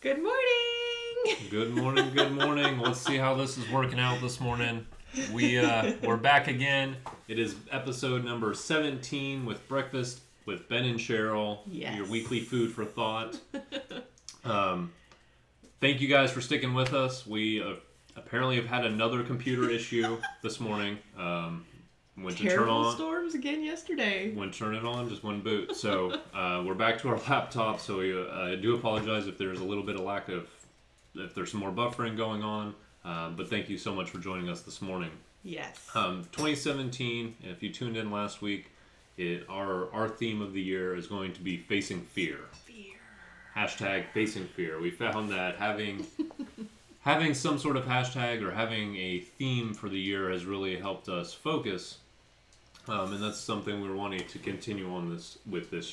Good morning. Good morning, good morning. Let's see how this is working out this morning. We're back again. It is episode number 17 with Breakfast with Ben and Cheryl. Yes. Your weekly food for thought. Thank you guys for sticking with us. We apparently have had another computer issue this morning. Went to turn on storms again yesterday. When turn it on, just wouldn't boot. So we're back to our laptop. So I do apologize if there's a little bit of if there's some more buffering going on. But thank you so much for joining us this morning. Yes. 2017. If you tuned in last week, our theme of the year is going to be facing fear. Hashtag facing fear. We found that having some sort of hashtag or having a theme for the year has really helped us focus. And that's something we're wanting to continue on this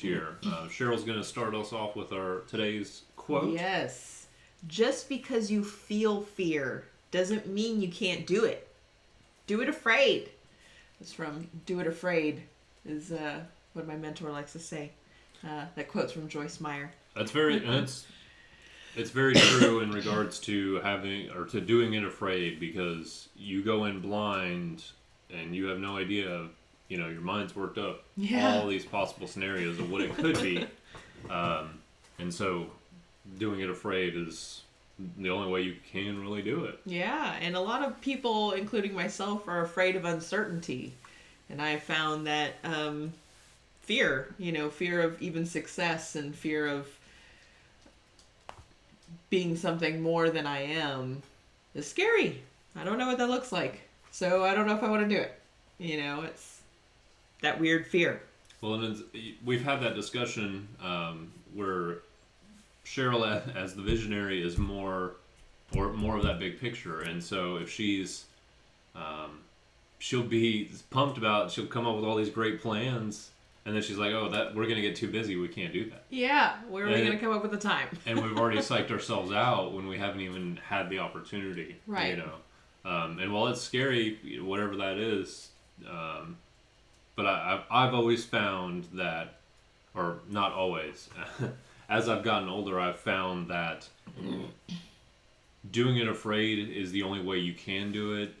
year. Cheryl's going to start us off with our today's quote. Yes. Just because you feel fear doesn't mean you can't do it. Do it afraid. It's from Do It Afraid is what my mentor likes to say. That quote's from Joyce Meyer. That's it's very true in regards to doing it afraid, because you go in blind and you have no idea. Your mind's worked up all these possible scenarios of what it could be, and so doing it afraid is the only way you can really do it. Yeah, and a lot of people, including myself, are afraid of uncertainty, and I found that fear of even success and fear of being something more than I am is scary. I don't know what that looks like, so I don't know if I want to do it. It's that weird fear. Well, and we've had that discussion where Cheryl, as the visionary, is more of that big picture, and so if she'll be pumped about, she'll come up with all these great plans, and then she's like, "Oh, we're gonna get too busy. We can't do that." Yeah, where are we gonna come up with the time? And we've already psyched ourselves out when we haven't even had the opportunity. Right. And while it's scary, whatever that is, but I've always found that, or not always, as I've gotten older, I've found that doing it afraid is the only way you can do it,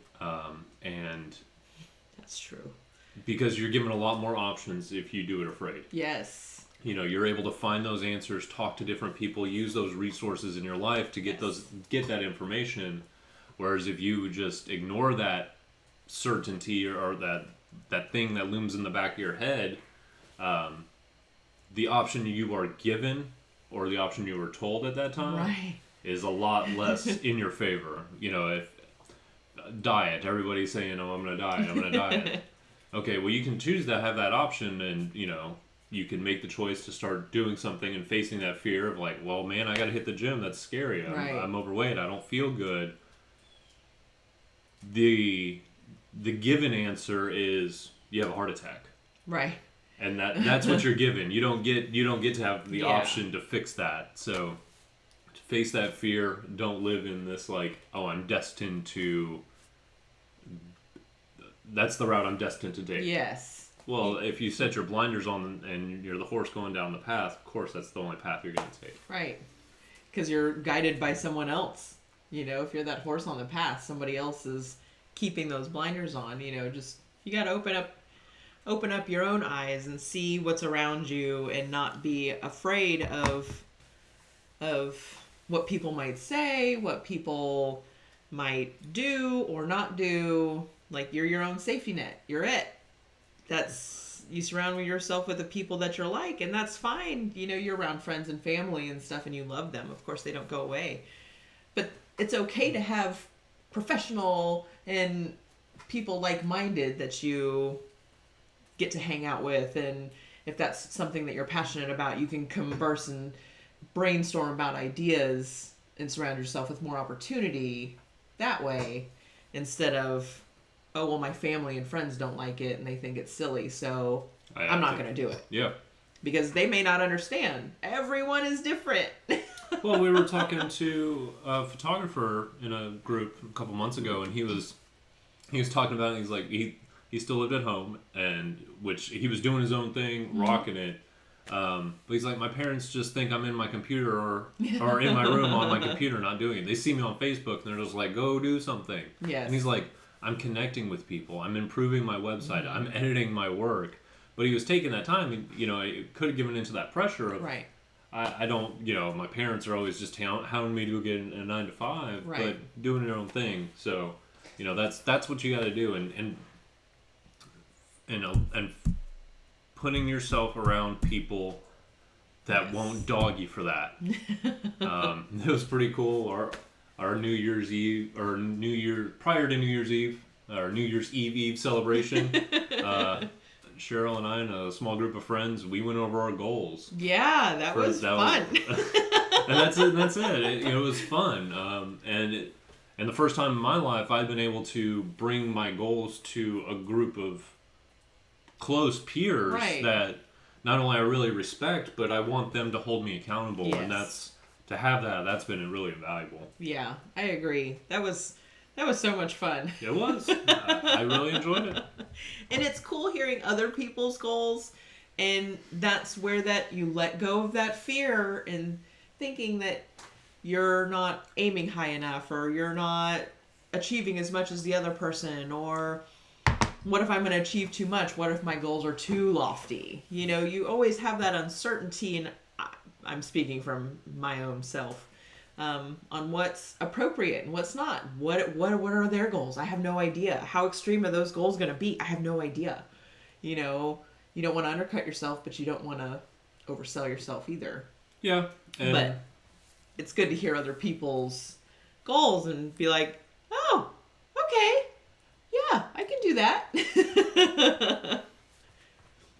and that's true. Because you're given a lot more options if you do it afraid. Yes. You're able to find those answers, talk to different people, use those resources in your life to get that information. Whereas if you just ignore that certainty or that thing that looms in the back of your head, the option you are given or the option you were told at that time is a lot less in your favor. If diet, everybody's saying, "Oh, I'm going to diet, I'm going to diet." Okay, well, you can choose to have that option, and you can make the choice to start doing something and facing that fear of like, well, man, I got to hit the gym. That's scary. I'm overweight. I don't feel good. The given answer is you have a heart attack. Right. And that's what you're given. You don't get to have the option to fix that. So to face that fear. Don't live in this like, oh, I'm destined to. That's the route I'm destined to take. Yes. Well, if you set your blinders on and you're the horse going down the path, of course that's the only path you're going to take. Right. Because you're guided by someone else. If you're that horse on the path, somebody else is keeping those blinders on. Just you got to open up your own eyes and see what's around you and not be afraid of what people might say, what people might do or not do. Like, you're your own safety net. You're it. You surround yourself with the people that you're like, and that's fine. You're around friends and family and stuff, and you love them. Of course, they don't go away. But it's okay to have professional and people like-minded that you get to hang out with. And if that's something that you're passionate about, you can converse and brainstorm about ideas and surround yourself with more opportunity that way, instead of, oh, well, my family and friends don't like it and they think it's silly, so I'm not going to do it. Yeah. Because they may not understand. Everyone is different. Well, we were talking to a photographer in a group a couple months ago, and he was talking about it. He's like, he still lived at home, and which he was doing his own thing, rocking it. But he's like, my parents just think I'm in my computer or in my room on my computer not doing it. They see me on Facebook and they're just like, go do something. Yes. And he's like, I'm connecting with people. I'm improving my website. Mm-hmm. I'm editing my work. But he was taking that time, and, it could have given into that pressure of, right. I don't, my parents are always just hounding me to get a 9 to 5, right. but doing their own thing. So, that's what you got to do, and putting yourself around people that won't dog you for that. It was pretty cool. Our New Year's Eve, or prior to New Year's Eve, our New Year's Eve celebration. Cheryl and I and a small group of friends, we went over our goals. Yeah, that was fun. And that's it. It was fun. And the first time in my life, I've been able to bring my goals to a group of close peers that not only I really respect, but I want them to hold me accountable. Yes. And that's been really invaluable. Yeah, I agree. That was so much fun. It was. I really enjoyed it. And it's cool hearing other people's goals, and that's where that you let go of that fear and thinking that you're not aiming high enough, or you're not achieving as much as the other person, or what if I'm going to achieve too much? What if my goals are too lofty? You always have that uncertainty, and I'm speaking from my own self. On what's appropriate and what's not. What are their goals? I have no idea. How extreme are those goals going to be? I have no idea. You don't want to undercut yourself, but you don't want to oversell yourself either. Yeah. But it's good to hear other people's goals and be like, oh, okay. Yeah, I can do that.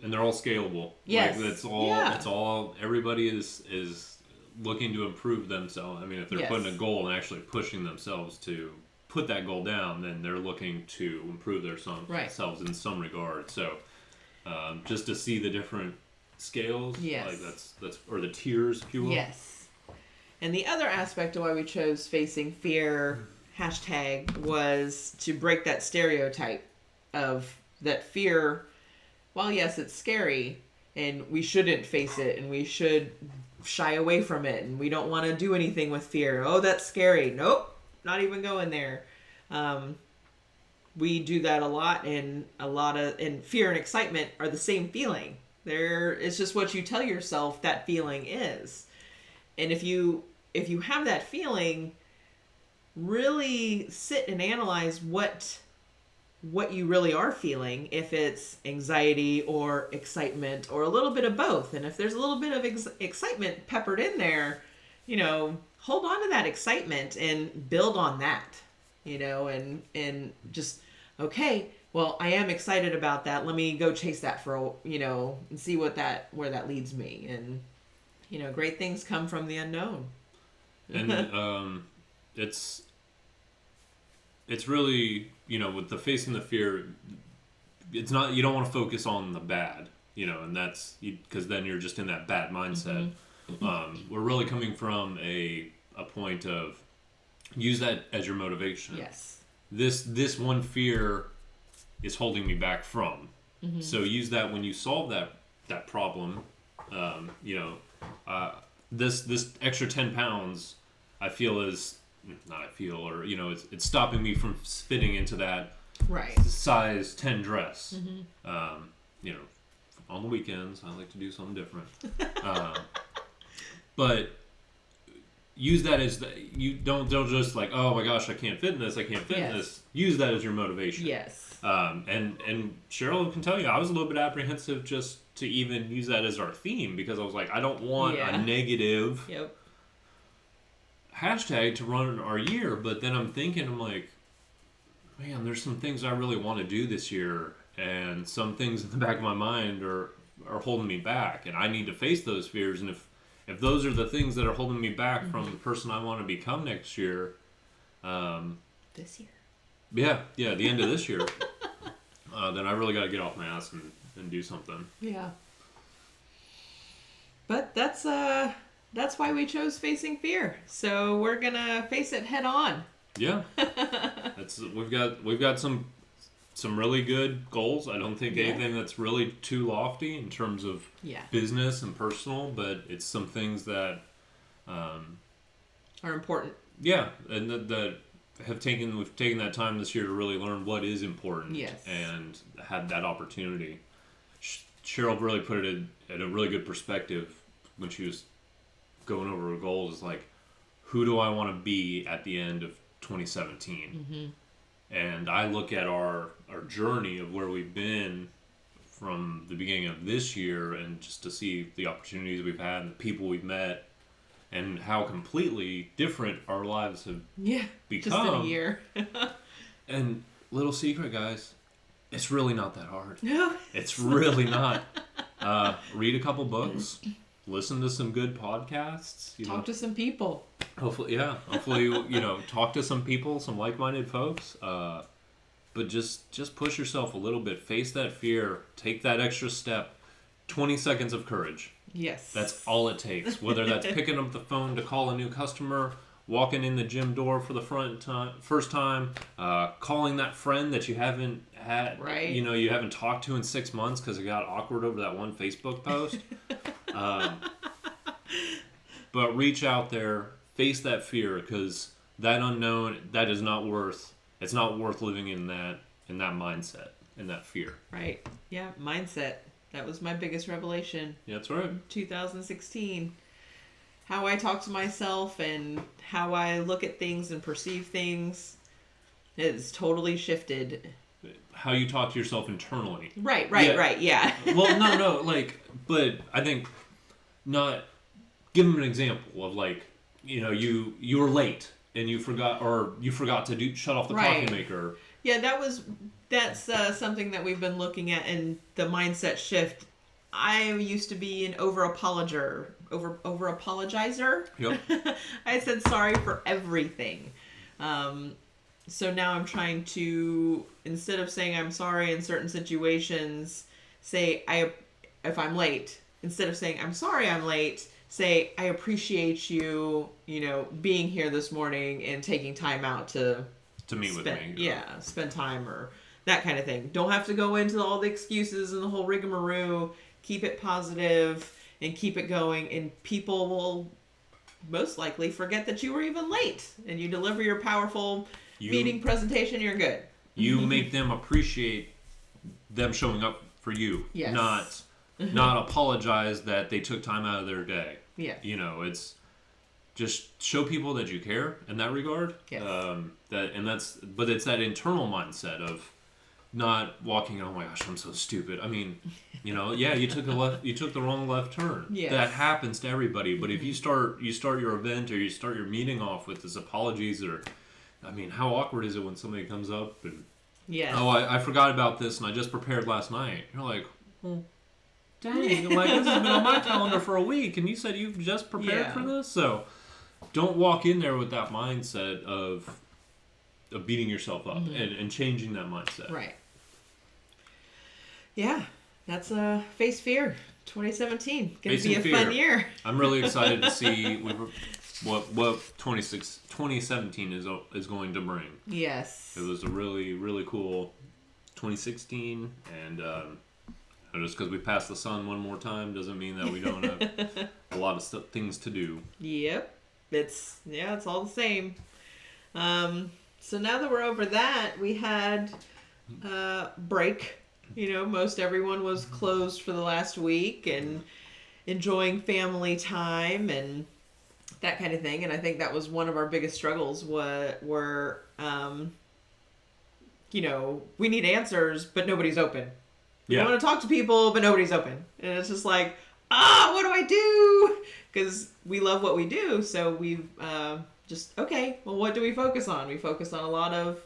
And they're all scalable. Yes. It's all everybody is looking to improve themselves. I mean, if they're putting a goal and actually pushing themselves to put that goal down, then they're looking to improve themselves in some regard. So, just to see the different scales, like that's or the tiers, if you will. Yes. And the other aspect of why we chose facing fear # was to break that stereotype of that fear. While yes, it's scary, and we shouldn't face it, and we should shy away from it, and we don't want to do anything with fear. Oh, that's scary. Nope, not even going there. We do that a lot, and fear and excitement are the same feeling. It's just what you tell yourself that feeling is. And if you have that feeling, really sit and analyze what you really are feeling, if it's anxiety or excitement or a little bit of both. And if there's a little bit of excitement peppered in there, hold on to that excitement and build on that, and just, okay, well, I am excited about that. Let me go chase that for, and see where that leads me. And, great things come from the unknown. And it's really, with the facing the fear, it's not, you don't want to focus on the bad, and that's because then you're just in that bad mindset. Mm-hmm. We're really coming from a point of use that as your motivation. Yes. This one fear is holding me back from. Mm-hmm. So use that when you solve that problem. This extra 10 pounds, I feel it's stopping me from fitting into that size 10 dress. Mm-hmm. On the weekends, I like to do something different. But use that as you don't just like, oh my gosh, I can't fit in this. Use that as your motivation. Yes. And Cheryl can tell you, I was a little bit apprehensive just to even use that as our theme, because I was like, I don't want a negative hashtag to run our year. But then I'm like, man, there's some things I really want to do this year, and some things in the back of my mind are holding me back, and I need to face those fears. And if those are the things that are holding me back mm-hmm. from the person I want to become next year, this year, the end of this year, then I really got to get off my ass and do something. Yeah. But that's why we chose facing fear. So we're gonna face it head on. Yeah. We've got some some really good goals. I don't think anything that's really too lofty in terms of business and personal, but it's some things that are important. Yeah, and that we've taken that time this year to really learn what is important. Yes. And had that opportunity. Cheryl really put it in a really good perspective when she was going over her goals. It's like, who do I want to be at the end of 2017? Mm-hmm. And I look at our journey of where we've been from the beginning of this year, and just to see the opportunities we've had and the people we've met, and how completely different our lives have become. Just in a year. And little secret, guys, it's really not that hard. No. It's really not. Read a couple books. Listen to some good podcasts. Talk to some people. Hopefully, talk to some people, some like-minded folks. But just push yourself a little bit. Face that fear. Take that extra step. 20 seconds of courage. Yes. That's all it takes. Whether that's picking up the phone to call a new customer, walking in the gym door for the first time, calling that friend that you haven't had, you haven't talked to in 6 months because it got awkward over that one Facebook post. But reach out there, face that fear, because that unknown, it's not worth living in that mindset, in that fear. Right. Yeah, mindset. That was my biggest revelation. Yeah, that's right. 2016. How I talk to myself and how I look at things and perceive things has totally shifted. How you talk to yourself internally. Right, yeah. Well, no, but I think not. Give them an example of you were late and you forgot to shut off the coffee maker. Yeah, that's something that we've been looking at in the mindset shift. I used to be an over apologizer. Yep. I said sorry for everything. So now I'm trying to, instead of saying I'm sorry in certain situations, say if I'm late, instead of saying I'm sorry I'm late, say I appreciate you, being here this morning and taking time out to meet with me. Yeah, spend time or that kind of thing. Don't have to go into all the excuses and the whole rigmarole. Keep it positive and keep it going, and people will most likely forget that you were even late, and you deliver your powerful meeting presentation, you're good. You make them appreciate them showing up for you. Yes. Not apologize that they took time out of their day. Yeah. It's just show people that you care in that regard. Yes. But it's that internal mindset of not walking, oh my gosh, I'm so stupid. I mean, you took the wrong left turn. Yes. That happens to everybody. But if you start your event or you start your meeting off with this apologies, or, I mean, how awkward is it when somebody comes up and, I forgot about this and I just prepared last night. You're like, well, dang, this has been on my calendar for a week and you said you've just prepared for this? So don't walk in there with that mindset of beating yourself up and changing that mindset. Right. Yeah, that's face fear. 2017 gonna be a fun year. I'm really excited to see what 2017 is going to bring. Yes. It was a really, really cool 2016, and just because we passed the sun one more time doesn't mean that we don't have a lot of things to do. Yep. It's all the same. So now that we're over that, we had break. Most everyone was closed for the last week and enjoying family time and that kind of thing. And I think that was one of our biggest struggles were we need answers, but nobody's open. We want to talk to people, but nobody's open. And it's just like, what do I do? Because we love what we do. So we've what do we focus on? We focus on a lot of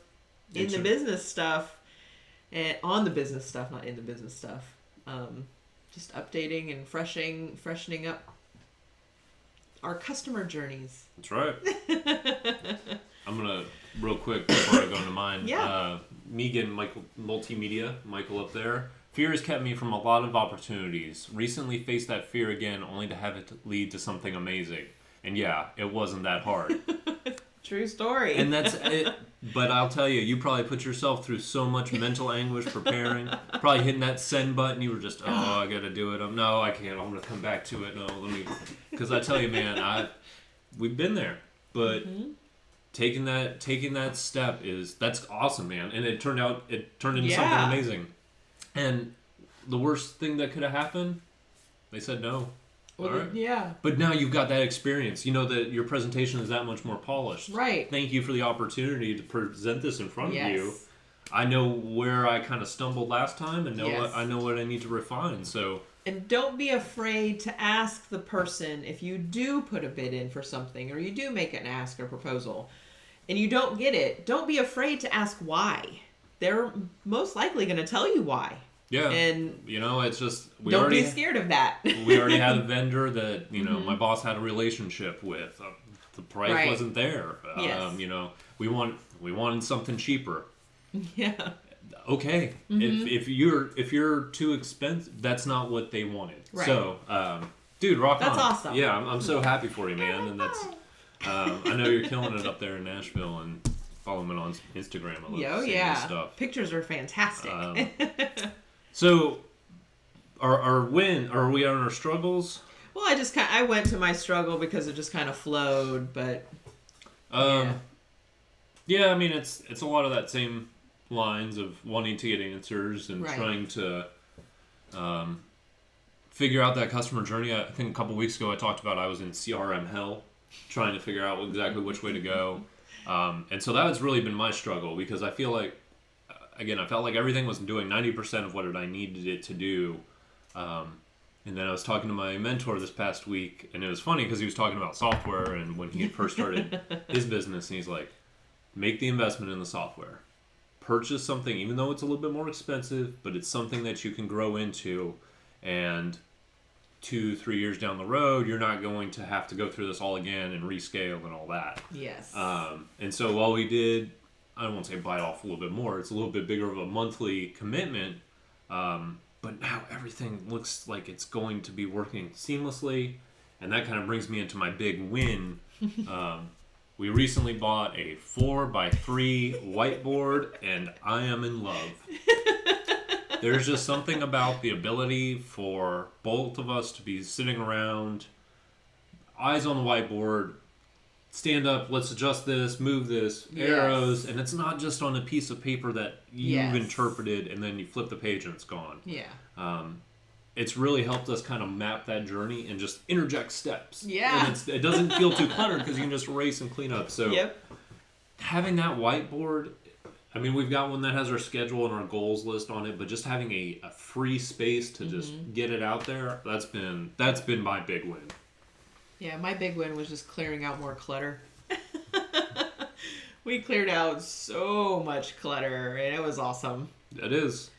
in the business stuff and on the business stuff, not in the business stuff. Just updating and freshening up our customer journeys. That's right. I'm going to, real quick before I go into mine, Megan, Michael up there. Fear has kept me from a lot of opportunities. Recently faced that fear again, only to have it lead to something amazing. And yeah, it wasn't that hard. True story. And that's it. But I'll tell you, you probably put yourself through so much mental anguish preparing. Probably hitting that send button. You were just, I got to do it. No, I can't. I'm going to come back to it. No, let me. Because I tell you, man, we've been there. But taking that step that's awesome, man. And it turned into something amazing. And the worst thing that could have happened, they said no. Well, all right. Yeah. But now you've got that experience. You know that your presentation is that much more polished. Right. Thank you for the opportunity to present this in front of you. I know where I kind of stumbled last time, and I know what I need to refine. So. And don't be afraid to ask the person if you do put a bid in for something, or you do make an ask or proposal, and you don't get it. Don't be afraid to ask why. They're most likely going to tell you why. Yeah, and it's just don't be scared of that. We already had a vendor that my boss had a relationship with. The price wasn't there. Yes. We wanted something cheaper. Yeah. Okay. If you're too expensive, that's not what they wanted. Right. So, dude, rock on. That's awesome. Yeah, I'm so happy for you, man. And that's I know you're killing it up there in Nashville, and follow me on Instagram. I love stuff. Pictures are fantastic. So, are we on our struggles? Well, I went to my struggle because it just kind of flowed, but yeah. I mean, it's a lot of that same lines of wanting to get answers and trying to figure out that customer journey. I think a couple weeks ago I talked about I was in CRM hell, trying to figure out exactly which way to go, and so that has really been my struggle because I feel like. Again, I felt like everything was doing 90% of what I needed it to do. And then I was talking to my mentor this past week, and it was funny because he was talking about software and when he had first started his business, and he's like, make the investment in the software. Purchase something, even though it's a little bit more expensive, but it's something that you can grow into, and 2-3 years down the road, you're not going to have to go through this all again and rescale and all that. Yes. And so while we did... I don't want to say bite off a little bit more. It's a little bit bigger of a monthly commitment. But now everything looks like it's going to be working seamlessly. And that kind of brings me into my big win. We recently bought a 4x3 whiteboard, and I am in love. There's just something about the ability for both of us to be sitting around, eyes on the whiteboard, stand up, let's adjust this, move this, arrows, and it's not just on a piece of paper that you've interpreted and then you flip the page and it's gone. Yeah. It's really helped us kind of map that journey and just interject steps. Yeah. And it doesn't feel too cluttered because you can just erase and clean up. So having that whiteboard, I mean, we've got one that has our schedule and our goals list on it, but just having a free space to just get it out there, that's been my big win. Yeah, my big win was just clearing out more clutter. We cleared out so much clutter, and it was awesome. It is.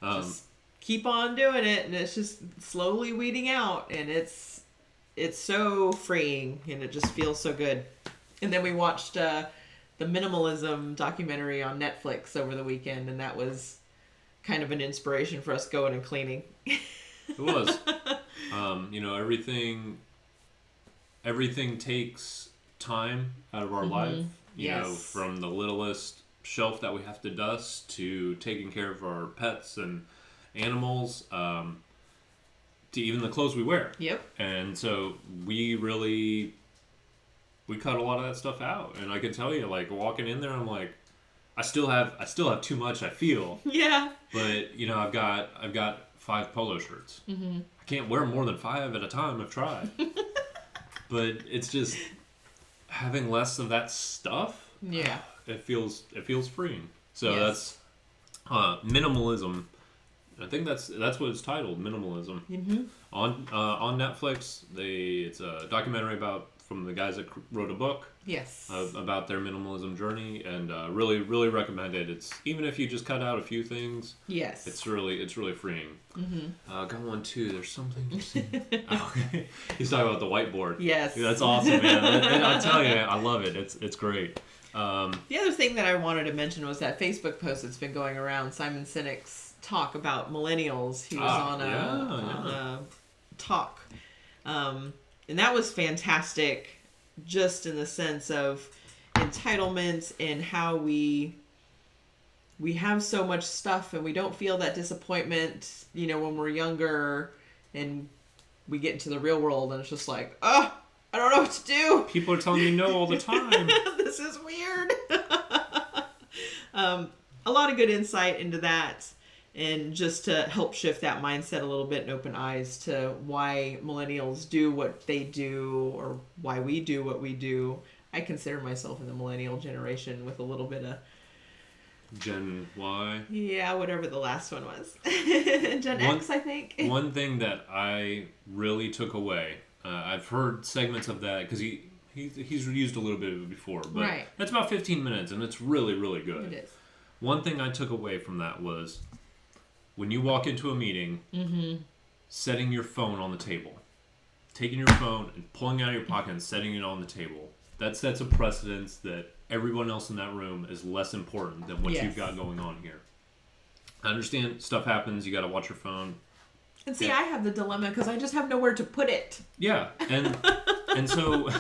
Just keep on doing it, and it's just slowly weeding out, and it's so freeing, and it just feels so good. And then we watched the minimalism documentary on Netflix over the weekend, and that was kind of an inspiration for us going and cleaning. It was. Everything takes time out of our life. You know, from the littlest shelf that we have to dust to taking care of our pets and animals, to even the clothes we wear. Yep. And so we cut a lot of that stuff out. And I can tell you, like, walking in there, I'm like, I still have too much, I feel. Yeah. But, I've got 5 polo shirts. Mm-hmm. I can't wear more than 5 at a time. I've tried. But it's just having less of that stuff. Yeah. It feels freeing. So that's minimalism. I think that's what it's titled, minimalism. Mm-hmm. On Netflix, it's a documentary from the guys that wrote a book. Yes. About their minimalism journey, and really, really recommend it. It's even if you just cut out a few things. Yes. It's really freeing. Mm-hmm. Got one too. There's something. Okay. He's talking about the whiteboard. Yes. Yeah, that's awesome, man. I tell you, I love it. It's great. The other thing that I wanted to mention was that Facebook post that's been going around, Simon Sinek's talk about millennials. He was on a talk. And that was fantastic, just in the sense of in entitlement and how we have so much stuff and we don't feel that disappointment, when we're younger and we get into the real world and it's just like, oh, I don't know what to do. People are telling me no all the time. This is weird. A lot of good insight into that, and just to help shift that mindset a little bit and open eyes to why millennials do what they do or why we do what we do. I consider myself in the millennial generation with a little bit of Gen Y. Yeah, whatever the last one was. Gen X, I think. One thing that I really took away, I've heard segments of that because he's used a little bit of it before, but right. That's about 15 minutes and it's really, really good. It is. One thing I took away from that was when you walk into a meeting, setting your phone on the table, taking your phone and pulling it out of your pocket and setting it on the table. That sets a precedence that everyone else in that room is less important than what you've got going on here. I understand stuff happens. You got to watch your phone. And see, I have the dilemma because I just have nowhere to put it. Yeah, and so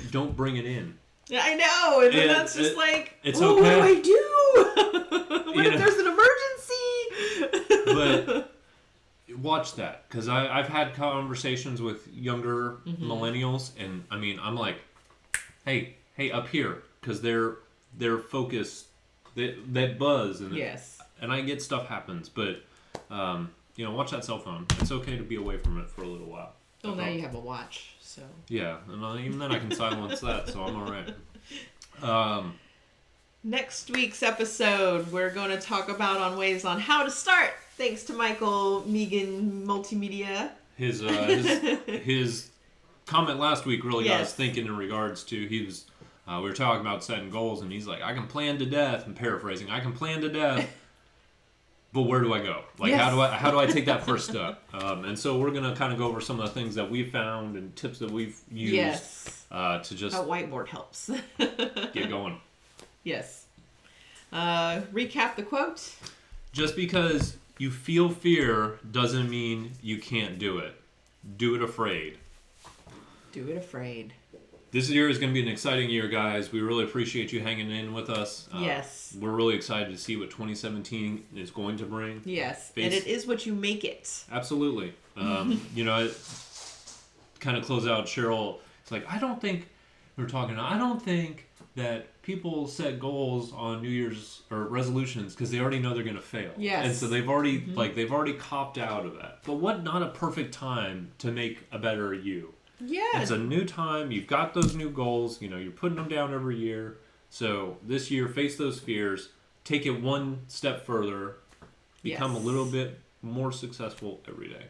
don't bring it in. I know, and then that's just it's okay. What do I do? What if there's an emergency? But watch that, because I've had conversations with younger millennials, and I mean, I'm like, hey, up here, because they're focused, they buzz, and and I get stuff happens, but watch that cell phone. It's okay to be away from it for a little while. Well, now you have a watch, so. Yeah, and even then I can silence that, so I'm all right. Next week's episode, we're going to talk about ways on how to start. Thanks to Michael Megan Multimedia. His comment last week really got us thinking in regards to we were talking about setting goals, and he's like, I can plan to death. I'm paraphrasing. I can plan to death. But where do I go? How do I take that first step? And so we're gonna kind of go over some of the things that we've found and tips that we've used to just a whiteboard helps get going. Yes. Recap the quote. Just because you feel fear doesn't mean you can't do it. Do it afraid. Do it afraid. This year is going to be an exciting year, guys. We really appreciate you hanging in with us. Yes. We're really excited to see what 2017 is going to bring. Yes. And it is what you make it. Absolutely. It kind of close out, Cheryl. It's like, I don't think that people set goals on New Year's or resolutions because they already know they're going to fail. Yes. And so they've already copped out of that. But what not a perfect time to make a better you? Yeah. It's a new time. You've got those new goals. You're putting them down every year. So this year, face those fears. Take it one step further. Become a little bit more successful every day.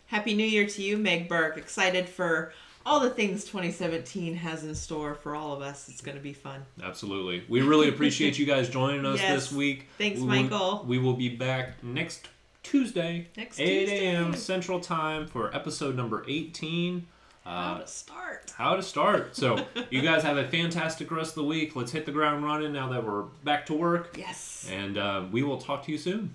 Happy New Year to you, Meg Burke. Excited for all the things 2017 has in store for all of us. It's going to be fun. Absolutely. We really appreciate you guys joining us this week. Thanks, Michael. We will be back next Tuesday, 8 a.m. Central Time for episode number 18. How to start. So you guys have a fantastic rest of the week. Let's hit the ground running now that we're back to work. Yes. And we will talk to you soon.